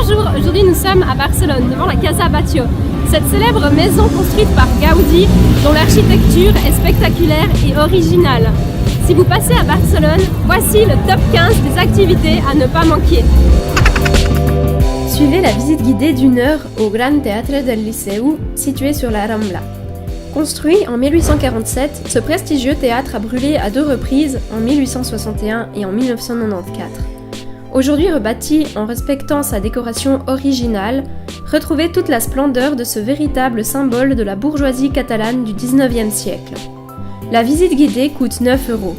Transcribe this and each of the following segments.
Bonjour, aujourd'hui nous sommes à Barcelone, devant la Casa Batlló, cette célèbre maison construite par Gaudí, dont l'architecture est spectaculaire et originale. Si vous passez à Barcelone, voici le top 15 des activités à ne pas manquer. Suivez la visite guidée d'1 heure au Gran Teatre del Liceu, situé sur la Rambla. Construit en 1847, ce prestigieux théâtre a brûlé à 2 reprises, en 1861 et en 1994. Aujourd'hui rebâti en respectant sa décoration originale, retrouvez toute la splendeur de ce véritable symbole de la bourgeoisie catalane du 19e siècle. La visite guidée coûte 9 €.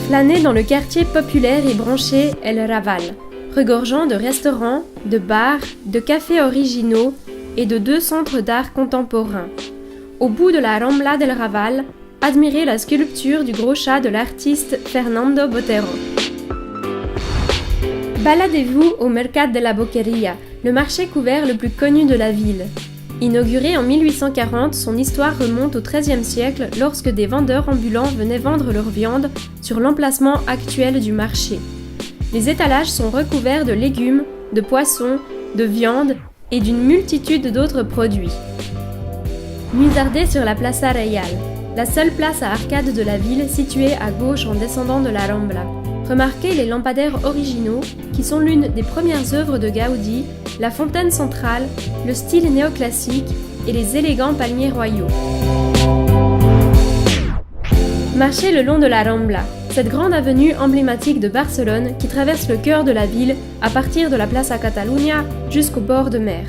Flânez dans le quartier populaire et branché El Raval, regorgeant de restaurants, de bars, de cafés originaux et de 2 centres d'art contemporain. Au bout de la Rambla del Raval, admirez la sculpture du gros chat de l'artiste Fernando Botero. Baladez-vous au Mercat de la Boqueria, le marché couvert le plus connu de la ville. Inauguré en 1840, son histoire remonte au XIIIe siècle lorsque des vendeurs ambulants venaient vendre leur viande sur l'emplacement actuel du marché. Les étalages sont recouverts de légumes, de poissons, de viande et d'une multitude d'autres produits. Musardez sur la Plaza Reial, la seule place à arcades de la ville située à gauche en descendant de la Rambla. Remarquez les lampadaires originaux qui sont l'une des premières œuvres de Gaudí, la fontaine centrale, le style néoclassique et les élégants palmiers royaux. Marchez le long de la Rambla, cette grande avenue emblématique de Barcelone qui traverse le cœur de la ville à partir de la Plaça Catalunya jusqu'au bord de mer.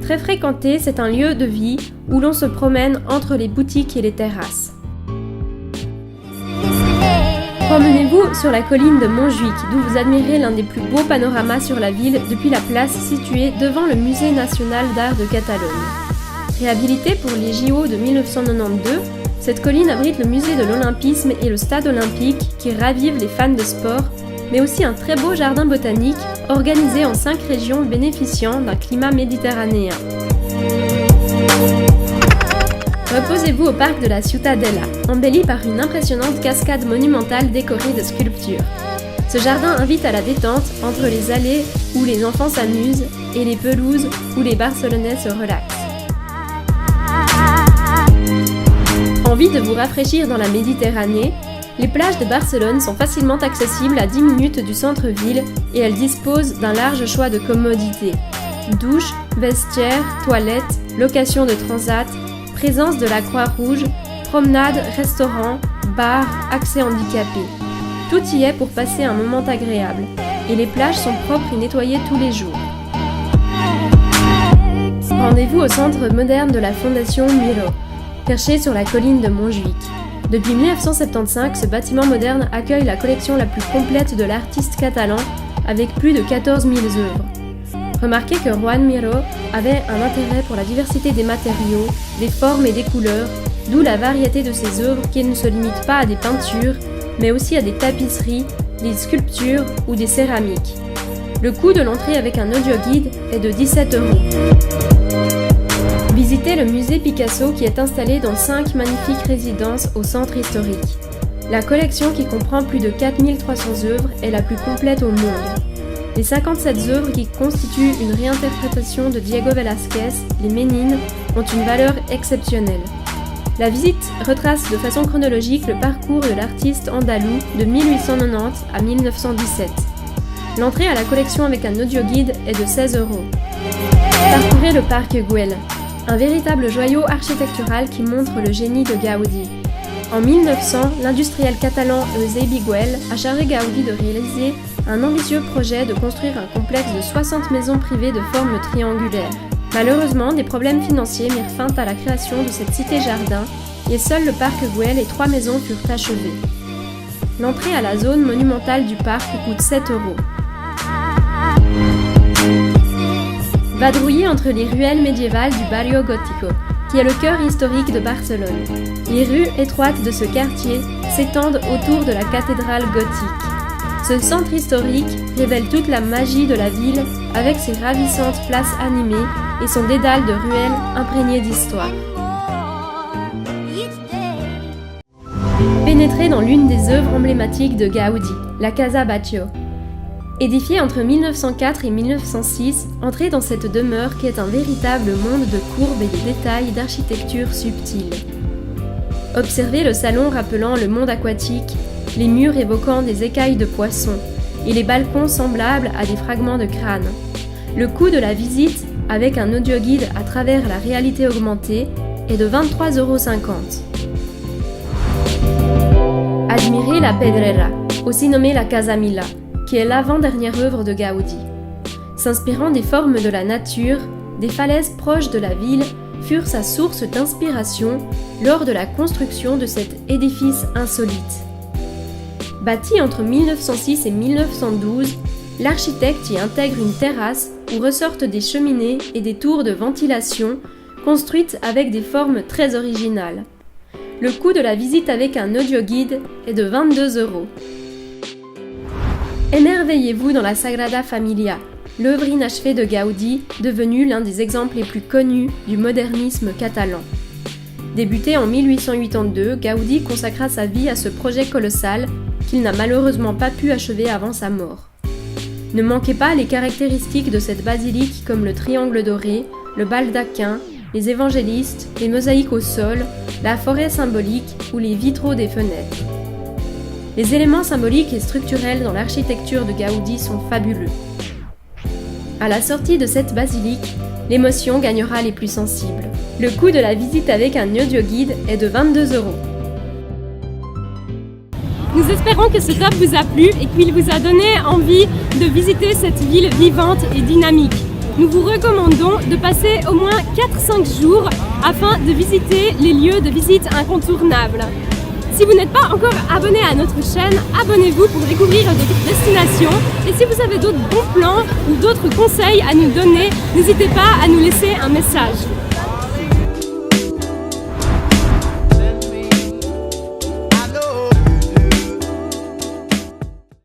Très fréquenté, c'est un lieu de vie où l'on se promène entre les boutiques et les terrasses. Promenez-vous sur la colline de Montjuïc, d'où vous admirez l'un des plus beaux panoramas sur la ville depuis la place située devant le Musée national d'art de Catalogne. Réhabilitée pour les JO de 1992, cette colline abrite le musée de l'Olympisme et le stade olympique qui ravivent les fans de sport, mais aussi un très beau jardin botanique organisé en 5 régions bénéficiant d'un climat méditerranéen. Reposez-vous au parc de la Ciutadella, embelli par une impressionnante cascade monumentale décorée de sculptures. Ce jardin invite à la détente entre les allées où les enfants s'amusent et les pelouses où les Barcelonais se relaxent. Envie de vous rafraîchir dans la Méditerranée? Les plages de Barcelone sont facilement accessibles à 10 minutes du centre-ville et elles disposent d'un large choix de commodités. Douches, vestiaires, toilettes, location de transat, présence de la Croix-Rouge, promenades, restaurants, bars, accès handicapé. Tout y est pour passer un moment agréable. Et les plages sont propres et nettoyées tous les jours. Rendez-vous au centre moderne de la Fondation Miró, perché sur la colline de Montjuïc. Depuis 1975, ce bâtiment moderne accueille la collection la plus complète de l'artiste catalan, avec plus de 14 000 œuvres. Remarquez que Joan Miró avait un intérêt pour la diversité des matériaux, des formes et des couleurs, d'où la variété de ses œuvres qui ne se limitent pas à des peintures, mais aussi à des tapisseries, des sculptures ou des céramiques. Le coût de l'entrée avec un audioguide est de 17 €. Visitez le musée Picasso qui est installé dans 5 magnifiques résidences au centre historique. La collection qui comprend plus de 4300 œuvres est la plus complète au monde. Les 57 œuvres qui constituent une réinterprétation de Diego Velázquez, les Ménines, ont une valeur exceptionnelle. La visite retrace de façon chronologique le parcours de l'artiste andalou de 1890 à 1917. L'entrée à la collection avec un audioguide est de 16 €. Parcourez le parc Güell, un véritable joyau architectural qui montre le génie de Gaudí. En 1900, l'industriel catalan Eusebi Güell a chargé Gaudí de réaliser un ambitieux projet de construire un complexe de 60 maisons privées de forme triangulaire. Malheureusement, des problèmes financiers mirent fin à la création de cette cité-jardin et seul le parc Güell et 3 maisons furent achevées. L'entrée à la zone monumentale du parc coûte 7 €. Vadrouillez entre les ruelles médiévales du Barrio Gótico, qui est le cœur historique de Barcelone. Les rues étroites de ce quartier s'étendent autour de la cathédrale gothique. Ce centre historique révèle toute la magie de la ville avec ses ravissantes places animées et son dédale de ruelles imprégnées d'histoire. pénétrez dans l'une des œuvres emblématiques de Gaudi, la Casa Batlló. Édifiée entre 1904 et 1906, entrez dans cette demeure qui est un véritable monde de courbes et de détails d'architecture subtile. Observez le salon rappelant le monde aquatique, les murs évoquant des écailles de poissons et les balcons semblables à des fragments de crâne. Le coût de la visite, avec un audioguide à travers la réalité augmentée, est de 23,50 €. Admirez la Pedrera, aussi nommée la Casa Milà, qui est l'avant-dernière œuvre de Gaudi. S'inspirant des formes de la nature, des falaises proches de la ville furent sa source d'inspiration lors de la construction de cet édifice insolite. Bâti entre 1906 et 1912, l'architecte y intègre une terrasse où ressortent des cheminées et des tours de ventilation construites avec des formes très originales. Le coût de la visite avec un audioguide est de 22 €. Émerveillez-vous dans la Sagrada Familia, l'œuvre inachevée de Gaudi, devenue l'un des exemples les plus connus du modernisme catalan. Débuté en 1882, Gaudi consacra sa vie à ce projet colossal qu'il n'a malheureusement pas pu achever avant sa mort. Ne manquez pas les caractéristiques de cette basilique comme le triangle doré, le baldaquin, les évangélistes, les mosaïques au sol, la forêt symbolique ou les vitraux des fenêtres. Les éléments symboliques et structurels dans l'architecture de Gaudi sont fabuleux. À la sortie de cette basilique, l'émotion gagnera les plus sensibles. Le coût de la visite avec un audioguide est de 22 €. Nous espérons que ce top vous a plu et qu'il vous a donné envie de visiter cette ville vivante et dynamique. Nous vous recommandons de passer au moins 4-5 jours afin de visiter les lieux de visite incontournables. Si vous n'êtes pas encore abonné à notre chaîne, abonnez-vous pour découvrir d'autres destinations. Et si vous avez d'autres bons plans ou d'autres conseils à nous donner, n'hésitez pas à nous laisser un message.